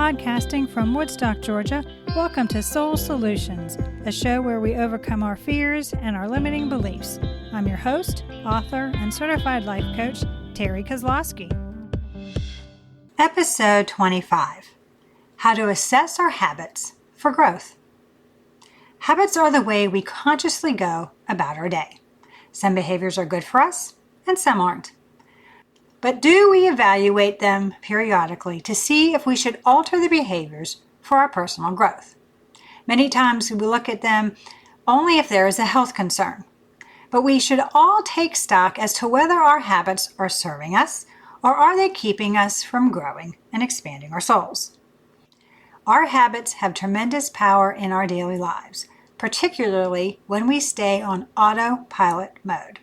Podcasting from Woodstock, Georgia, welcome to Soul Solutions, a show where we overcome our fears and our limiting beliefs. I'm your host, author, and certified life coach, Terry Kozlowski. Episode 25, How to Assess Our Habits for Growth. Habits are the way we consciously go about our day. Some behaviors are good for us, and some aren't. But do we evaluate them periodically to see if we should alter the behaviors for our personal growth? Many times we look at them only if there is a health concern. But we should all take stock as to whether our habits are serving us or are they keeping us from growing and expanding our souls. Our habits have tremendous power in our daily lives, particularly when we stay on autopilot mode.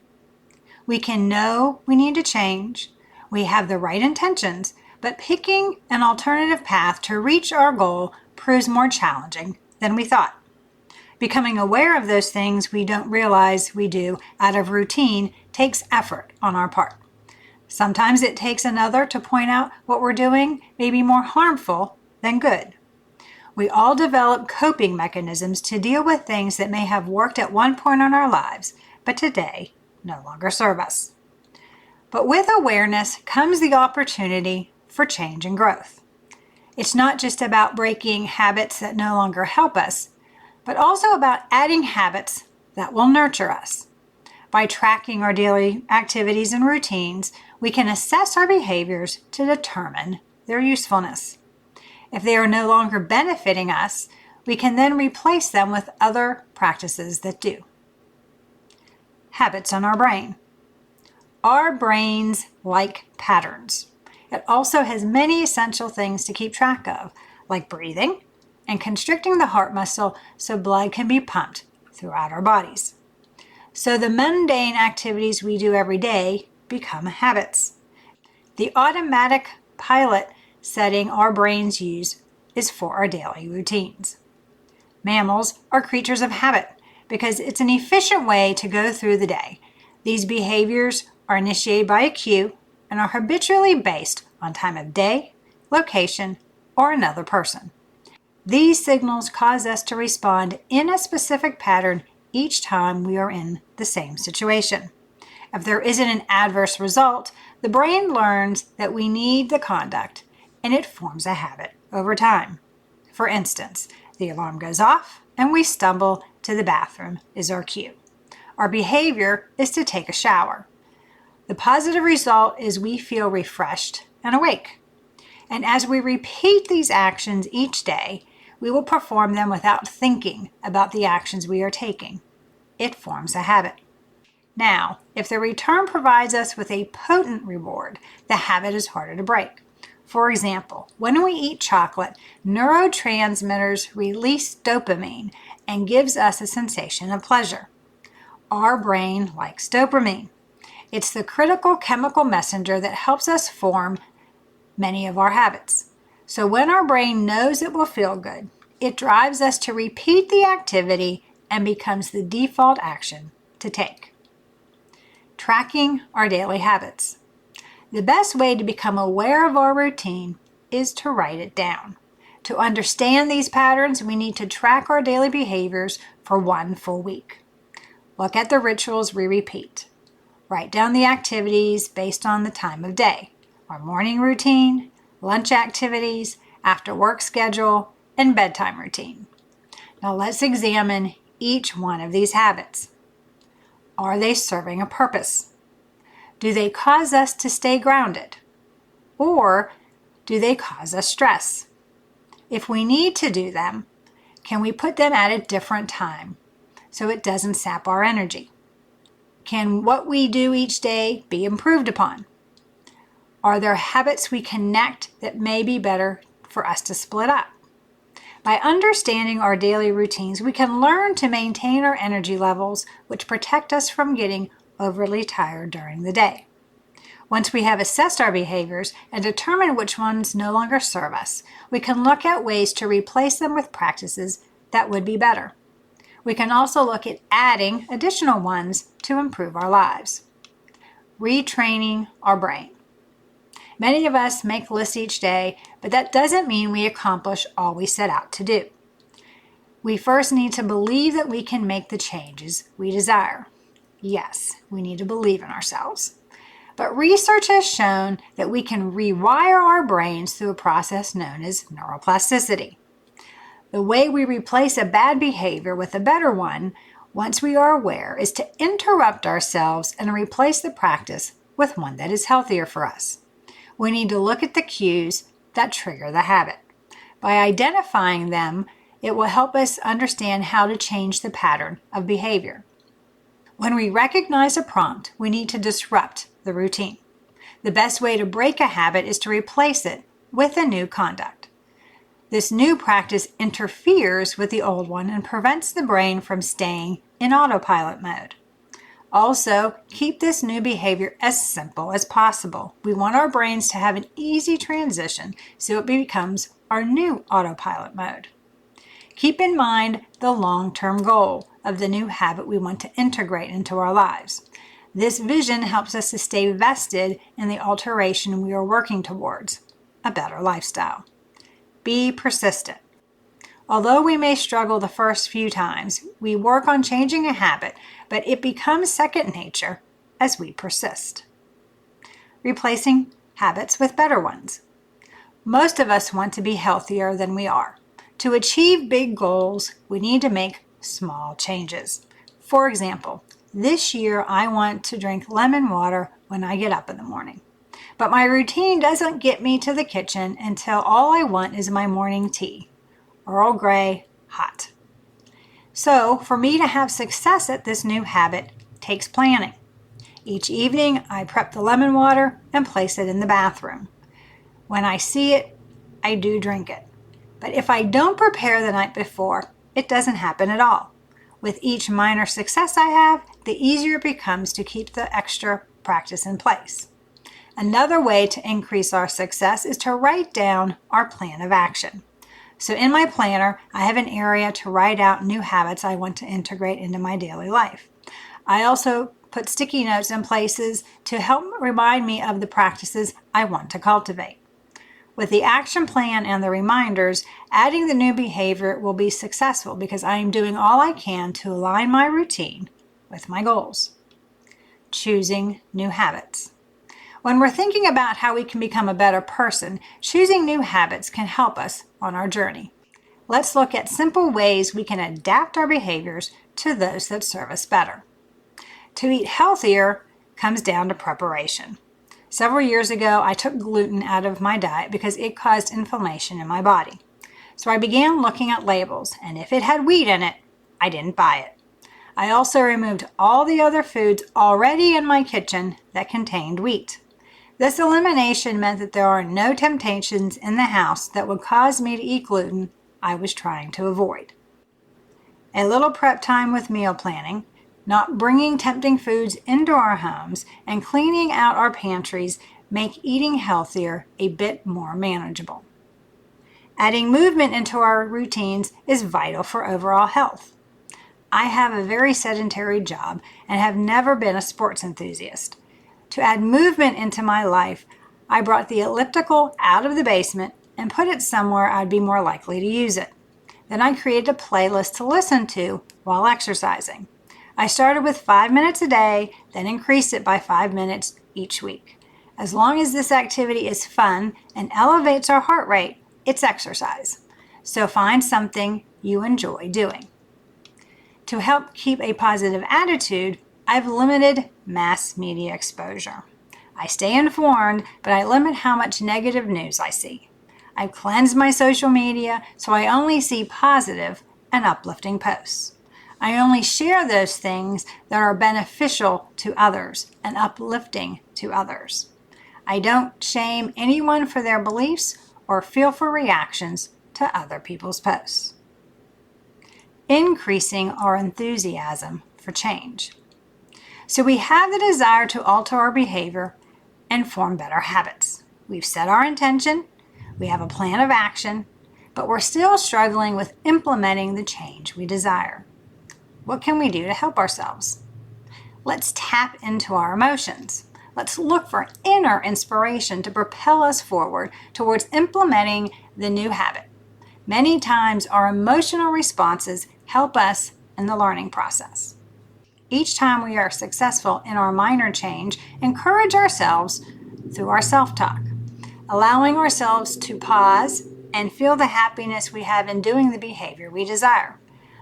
We can know we need to change. We have the right intentions, but picking an alternative path to reach our goal proves more challenging than we thought. Becoming aware of those things we don't realize we do out of routine takes effort on our part. Sometimes it takes another to point out what we're doing may be more harmful than good. We all develop coping mechanisms to deal with things that may have worked at one point in our lives, but today no longer serve us. But with awareness comes the opportunity for change and growth. It's not just about breaking habits that no longer help us, but also about adding habits that will nurture us. By tracking our daily activities and routines, we can assess our behaviors to determine their usefulness. If they are no longer benefiting us, we can then replace them with other practices that do. Habits on our brain. Our brains like patterns. It also has many essential things to keep track of, like breathing and constricting the heart muscle so blood can be pumped throughout our bodies. So the mundane activities we do every day become habits. The automatic pilot setting our brains use is for our daily routines. Mammals are creatures of habit because it's an efficient way to go through the day. These behaviors are initiated by a cue and are habitually based on time of day, location, or another person. These signals cause us to respond in a specific pattern each time we are in the same situation. If there isn't an adverse result, the brain learns that we need the conduct, and it forms a habit over time. For instance, the alarm goes off and we stumble to the bathroom is our cue. Our behavior is to take a shower. The positive result is we feel refreshed and awake. And as we repeat these actions each day, we will perform them without thinking about the actions we are taking. It forms a habit. Now, if the return provides us with a potent reward, the habit is harder to break. For example, when we eat chocolate, neurotransmitters release dopamine and gives us a sensation of pleasure. Our brain likes dopamine. It's the critical chemical messenger that helps us form many of our habits. So when our brain knows it will feel good, it drives us to repeat the activity and becomes the default action to take. Tracking our daily habits. The best way to become aware of our routine is to write it down. To understand these patterns, we need to track our daily behaviors for 1 full week. Look at the rituals we repeat. Write down the activities based on the time of day, our morning routine, lunch activities, after work schedule, and bedtime routine. Now let's examine each one of these habits. Are they serving a purpose? Do they cause us to stay grounded? Or do they cause us stress? If we need to do them, can we put them at a different time so it doesn't sap our energy? Can what we do each day be improved upon? Are there habits we connect that may be better for us to split up? By understanding our daily routines, we can learn to maintain our energy levels, which protect us from getting overly tired during the day. Once we have assessed our behaviors and determined which ones no longer serve us, we can look at ways to replace them with practices that would be better. We can also look at adding additional ones to improve our lives. Retraining our brain. Many of us make lists each day, but that doesn't mean we accomplish all we set out to do. We first need to believe that we can make the changes we desire. Yes, we need to believe in ourselves. But research has shown that we can rewire our brains through a process known as neuroplasticity. The way we replace a bad behavior with a better one, once we are aware, is to interrupt ourselves and replace the practice with one that is healthier for us. We need to look at the cues that trigger the habit. By identifying them, it will help us understand how to change the pattern of behavior. When we recognize a prompt, we need to disrupt the routine. The best way to break a habit is to replace it with a new conduct. This new practice interferes with the old one and prevents the brain from staying in autopilot mode. Also, keep this new behavior as simple as possible. We want our brains to have an easy transition so it becomes our new autopilot mode. Keep in mind the long-term goal of the new habit we want to integrate into our lives. This vision helps us to stay vested in the alteration we are working towards, a better lifestyle. Be persistent. Although we may struggle the first few times, we work on changing a habit, but it becomes second nature as we persist. Replacing habits with better ones. Most of us want to be healthier than we are. To achieve big goals, we need to make small changes. For example, this year I want to drink lemon water when I get up in the morning. But my routine doesn't get me to the kitchen until all I want is my morning tea, Earl Grey, hot. So, for me to have success at this new habit takes planning. Each evening, I prep the lemon water and place it in the bathroom. When I see it, I do drink it. But if I don't prepare the night before, it doesn't happen at all. With each minor success I have, the easier it becomes to keep the extra practice in place. Another way to increase our success is to write down our plan of action. So in my planner, I have an area to write out new habits I want to integrate into my daily life. I also put sticky notes in places to help remind me of the practices I want to cultivate. With the action plan and the reminders, adding the new behavior will be successful because I am doing all I can to align my routine with my goals. Choosing new habits. When we're thinking about how we can become a better person, choosing new habits can help us on our journey. Let's look at simple ways we can adapt our behaviors to those that serve us better. To eat healthier comes down to preparation. Several years ago, I took gluten out of my diet because it caused inflammation in my body. So I began looking at labels, and if it had wheat in it, I didn't buy it. I also removed all the other foods already in my kitchen that contained wheat. This elimination meant that there are no temptations in the house that would cause me to eat gluten I was trying to avoid. A little prep time with meal planning, not bringing tempting foods into our homes, and cleaning out our pantries make eating healthier a bit more manageable. Adding movement into our routines is vital for overall health. I have a very sedentary job and have never been a sports enthusiast. To add movement into my life, I brought the elliptical out of the basement and put it somewhere I'd be more likely to use it. Then I created a playlist to listen to while exercising. I started with 5 minutes a day, then increased it by 5 minutes each week. As long as this activity is fun and elevates our heart rate, it's exercise. So find something you enjoy doing. To help keep a positive attitude, I've limited mass media exposure. I stay informed, but I limit how much negative news I see. I've cleansed my social media so I only see positive and uplifting posts. I only share those things that are beneficial to others and uplifting to others. I don't shame anyone for their beliefs or feel for reactions to other people's posts. Increasing our enthusiasm for change. So we have the desire to alter our behavior and form better habits. We've set our intention, we have a plan of action, but we're still struggling with implementing the change we desire. What can we do to help ourselves? Let's tap into our emotions. let's look for inner inspiration to propel us forward towards implementing the new habit. Many times, our emotional responses help us in the learning process. Each time we are successful in our minor change, encourage ourselves through our self-talk, allowing ourselves to pause and feel the happiness we have in doing the behavior we desire.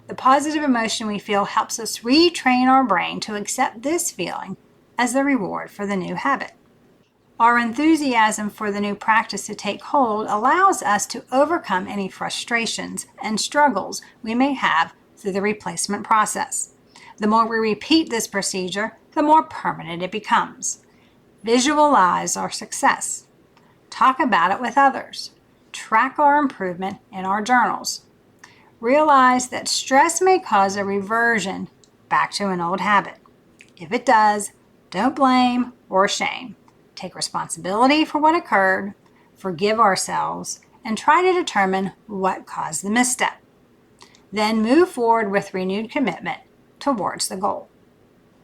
The positive emotion we feel helps us retrain our brain to accept this feeling as the reward for the new habit. Our enthusiasm for the new practice to take hold allows us to overcome any frustrations and struggles we may have through the replacement process. The more we repeat this procedure, the more permanent it becomes. Visualize our success. Talk about it with others. Track our improvement in our journals. Realize that stress may cause a reversion back to an old habit. If it does, don't blame or shame. Take responsibility for what occurred, forgive ourselves, and try to determine what caused the misstep. Then move forward with renewed commitment towards the goal.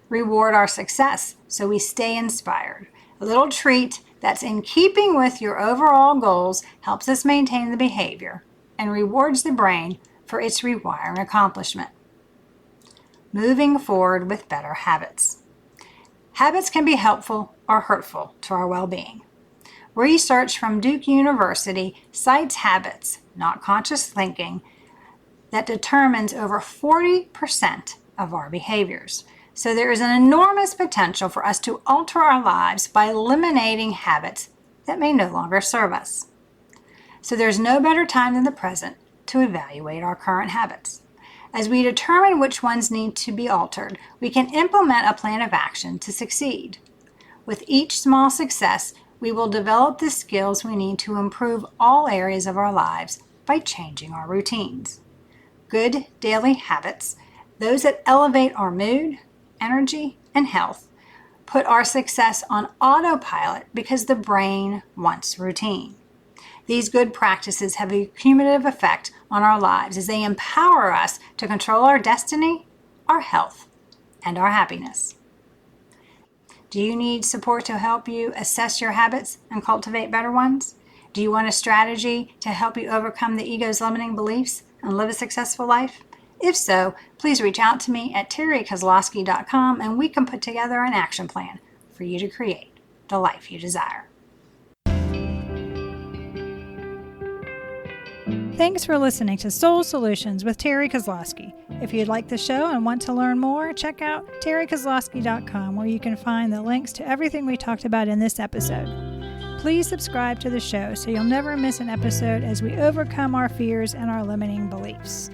Reward our success so we stay inspired. A little treat that's in keeping with your overall goals helps us maintain the behavior and rewards the brain for its rewiring accomplishment. Moving forward with better habits. Habits can be helpful or hurtful to our well-being. Research from Duke University cites habits, not conscious thinking, that determines over 40% of our behaviors. So there is an enormous potential for us to alter our lives by eliminating habits that may no longer serve us. So there's no better time than the present to evaluate our current habits. As we determine which ones need to be altered, we can implement a plan of action to succeed. With each small success, we will develop the skills we need to improve all areas of our lives by changing our routines. Good daily habits, those that elevate our mood, energy, and health, put our success on autopilot because the brain wants routine. These good practices have a cumulative effect on our lives as they empower us to control our destiny, our health, and our happiness. Do you need support to help you assess your habits and cultivate better ones? Do you want a strategy to help you overcome the ego's limiting beliefs and live a successful life? If so, please reach out to me at terrykozlowski.com and we can put together an action plan for you to create the life you desire. Thanks for listening to Soul Solutions with Terry Kozlowski. If you'd like the show and want to learn more, check out terrykozlowski.com where you can find the links to everything we talked about in this episode. Please subscribe to the show so you'll never miss an episode as we overcome our fears and our limiting beliefs.